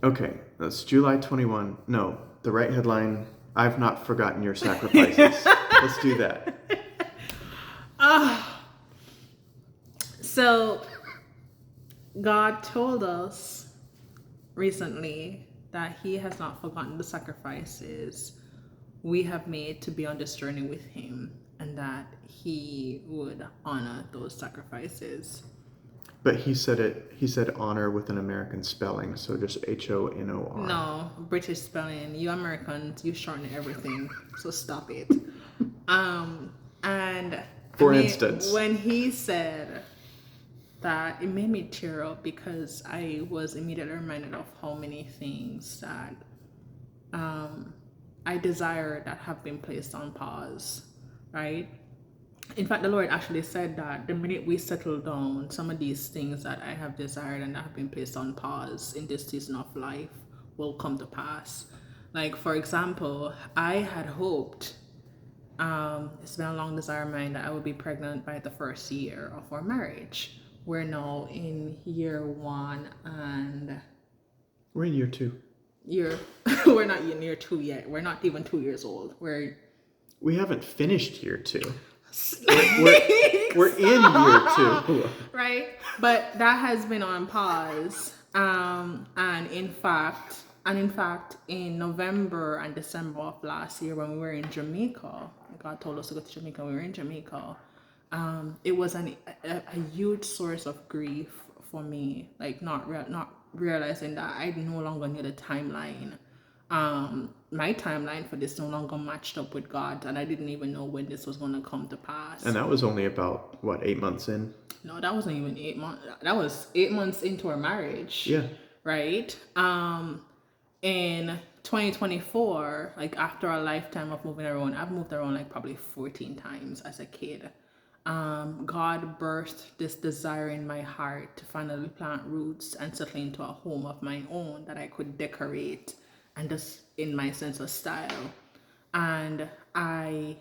Okay, that's July 21. No, the right headline, I've not forgotten your sacrifices. Let's do that. Ah, so God told us recently that He has not forgotten the sacrifices we have made to be on this journey with Him, and that He would honor those sacrifices. But he said honor with an American spelling, so just HONOR. No, British spelling. You Americans, you shorten everything, so stop it. And I For mean, instance, when He said that, it made me tear up because I was immediately reminded of how many things that I desire that have been placed on pause, right? In fact, the Lord actually said that the minute we settle down, some of these things that I have desired and that have been placed on pause in this season of life will come to pass. Like, for example, I had hoped, it's been a long desire of mine that I would be pregnant by the first year of our marriage. We're now in year one, and we're in year 2. year we're not in year two yet. We're not even 2 years old. We haven't finished year 2. We're in year 2. Right, but that has been on pause. And in fact, in November and December of last year, when we were in Jamaica, God told us to go to Jamaica. We were in Jamaica. It was a huge source of grief for me, like not realizing that I no longer knew the timeline. My timeline for this no longer matched up with God, and I didn't even know when this was going to come to pass. And that was only about, what, 8 months in? No, that wasn't even 8 months. That was 8 months into our marriage. Yeah. Right. In 2024, like after a lifetime of moving around, I've moved around like probably 14 times as a kid. God birthed this desire in my heart to finally plant roots and settle into a home of my own that I could decorate and just in my sense of style. And I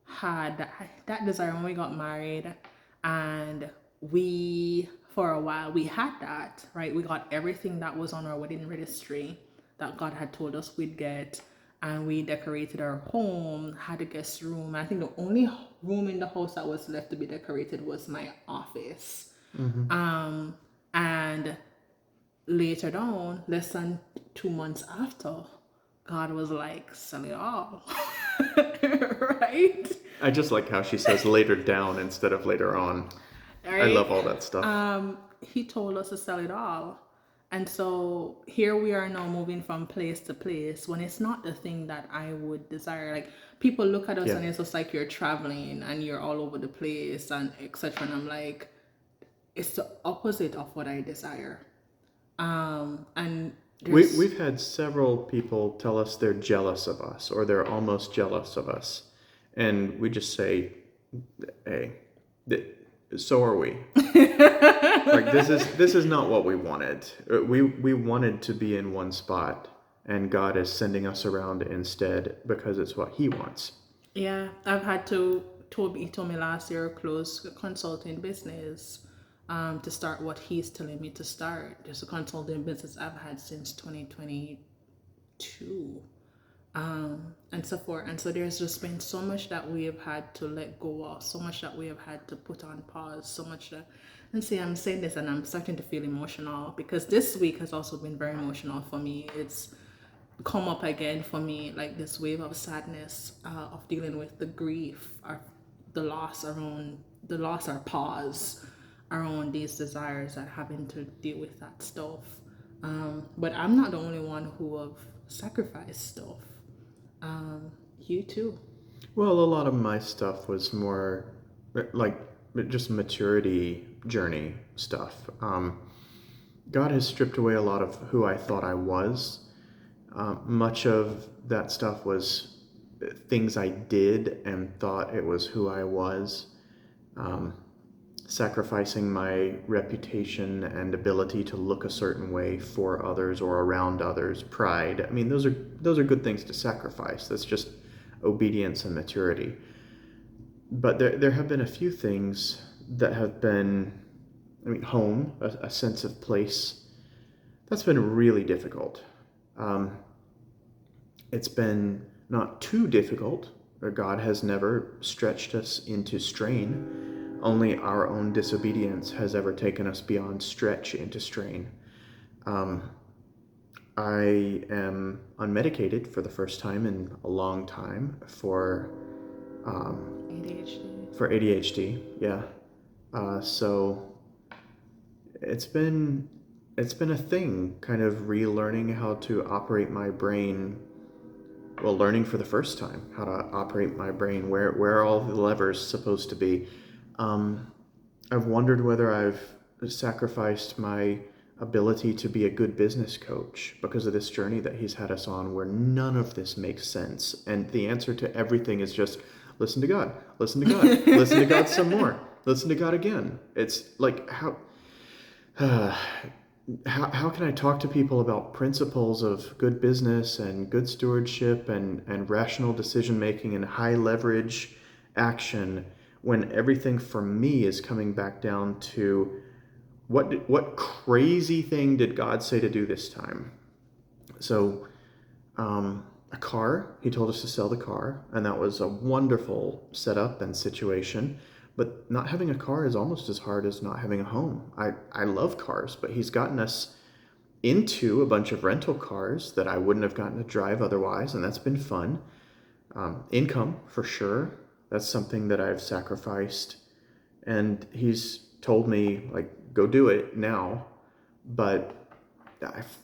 had that desire when we got married, and we, for a while, we had that, right? We got everything that was on our wedding registry that God had told us we'd get, and we decorated our home, had a guest room. I think the only room in the house that was left to be decorated was my office. And later on, less than 2 months after, God was like, sell it all. Right? I just like how she says later down instead of later on. Right? I love all that stuff. He told us to sell it all. And so here we are now moving from place to place when it's not the thing that I would desire. Like, people look at us and it's just like you're traveling and you're all over the place and etc. And I'm like, it's the opposite of what I desire. And we've had several people tell us they're jealous of us or they're almost jealous of us. And we just say, hey, so are we. Like, this is not what we wanted. We wanted to be in one spot, and God is sending us around instead because it's what He wants. Yeah, I've had to. He told me last year, close consulting business, to start what he's telling me to start. There's a consulting business I've had since 2022. And so forth. And so there's just been so much that we have had to let go of, so much that we have had to put on pause, so much that, and see, I'm saying this and I'm starting to feel emotional because this week has also been very emotional for me. It's come up again for me, like this wave of sadness, of dealing with the grief, or the loss or pause around these desires and having to deal with that stuff. But I'm not the only one who have sacrificed stuff. You too. Well, a lot of my stuff was more like just maturity journey stuff. God has stripped away a lot of who I thought I was. Much of that stuff was things I did and thought it was who I was. Sacrificing my reputation and ability to look a certain way for others or around others, pride. I mean, those are good things to sacrifice. That's just obedience and maturity. But there have been a few things that have been, home, a sense of place That's been really difficult. Um, it's been not too difficult. God has never stretched us into strain. Only our own disobedience has ever taken us beyond stretch into strain. Um, I am unmedicated for the first time in a long time ADHD. for ADHD. Yeah. So it's been a thing, kind of relearning how to operate my brain. Well, learning for the first time how to operate my brain, where are all the levers supposed to be. Um, I've wondered whether I've sacrificed my ability to be a good business coach because of this journey that he's had us on, where none of this makes sense, and the answer to everything is just listen to God, listen to God, listen to God some more, listen to God again. It's like how can I talk to people about principles of good business and good stewardship and rational decision making and high leverage action when everything for me is coming back down to what crazy thing did God say to do this time? So a car, he told us to sell the car, and that was a wonderful setup and situation. But not having a car is almost as hard as not having a home. I love cars, but he's gotten us into a bunch of rental cars that I wouldn't have gotten to drive otherwise, and that's been fun. Income, for sure. That's something that I've sacrificed. And he's told me, like, go do it now. But I've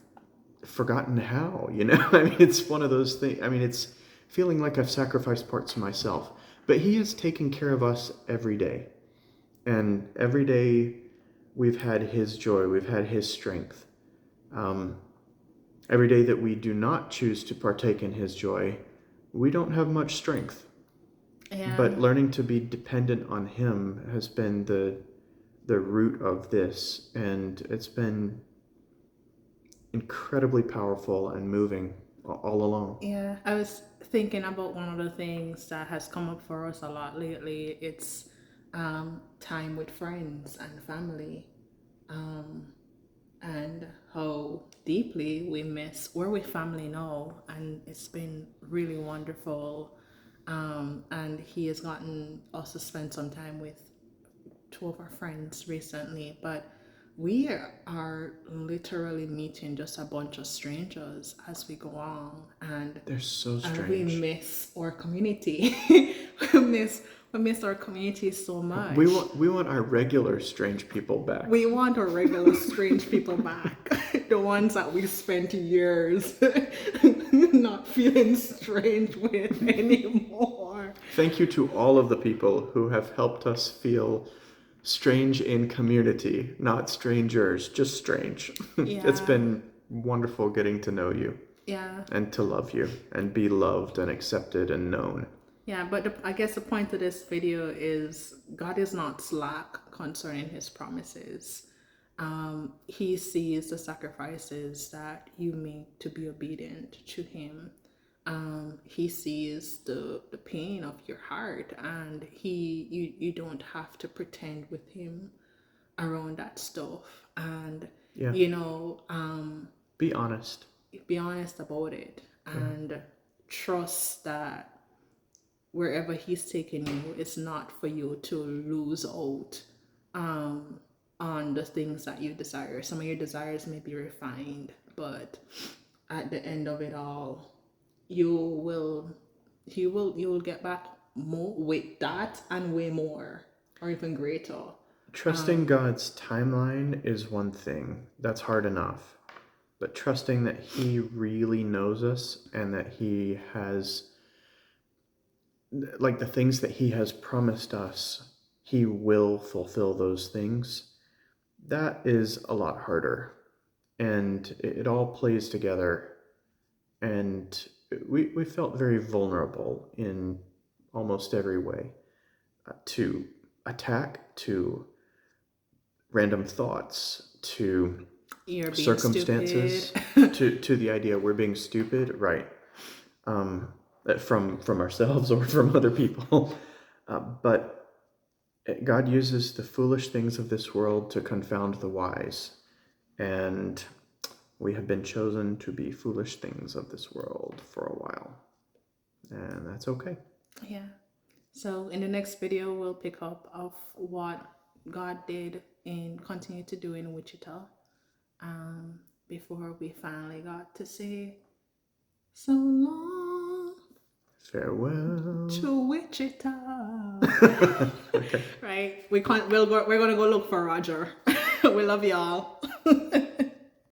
forgotten how, you know? I mean, it's one of those things. I mean, it's feeling like I've sacrificed parts of myself. But he has taken care of us every day. And every day we've had his joy, we've had his strength. Um, every day that we do not choose to partake in his joy, we don't have much strength. Yeah. But learning to be dependent on him has been the root of this, and it's been incredibly powerful and moving all along. Yeah, I was thinking about one of the things that has come up for us a lot lately. It's time with friends and family, and how deeply we miss. We're with family now, and it's been really wonderful. And he has gotten us to spend some time with two of our friends recently, but we are literally meeting just a bunch of strangers as we go on, and They're so we strange. miss our community. we miss our community so much. We want our regular strange people back. We want our regular strange people back. The ones that we spent years not feeling strange with anymore. Thank you to all of the people who have helped us feel strange in community, not strangers, just strange. It's Yeah. been wonderful getting to know you Yeah. and to love you and be loved and accepted and known. Yeah, but I guess the point of this video is God is not slack concerning his promises. He sees the sacrifices that you make to be obedient to him. He sees the pain of your heart, and you don't have to pretend with him around that stuff. And Yeah. Be honest. be honest about it, and trust that wherever he's taking you, it's not for you to lose out on the things that you desire. Some of your desires may be refined, but at the end of it all, you will get back more with that and way more, or even greater. Trusting God's timeline is one thing. That's hard enough. But trusting that he really knows us and that he has, like, the things that he has promised us, he will fulfill those things. That is a lot harder. And it all plays together. And we felt very vulnerable in almost every way, to attack, to random thoughts, to You're being circumstances, stupid. to the idea we're being stupid, right? From ourselves or from other people. But God uses the foolish things of this world to confound the wise. And we have been chosen to be foolish things of this world for a while. And that's okay. Yeah. So in the next video, we'll pick up of what God did and continue to do in Wichita. Before we finally got to say so long. Farewell to Wichita. Okay. Right? We're gonna go look for Roger. We love y'all.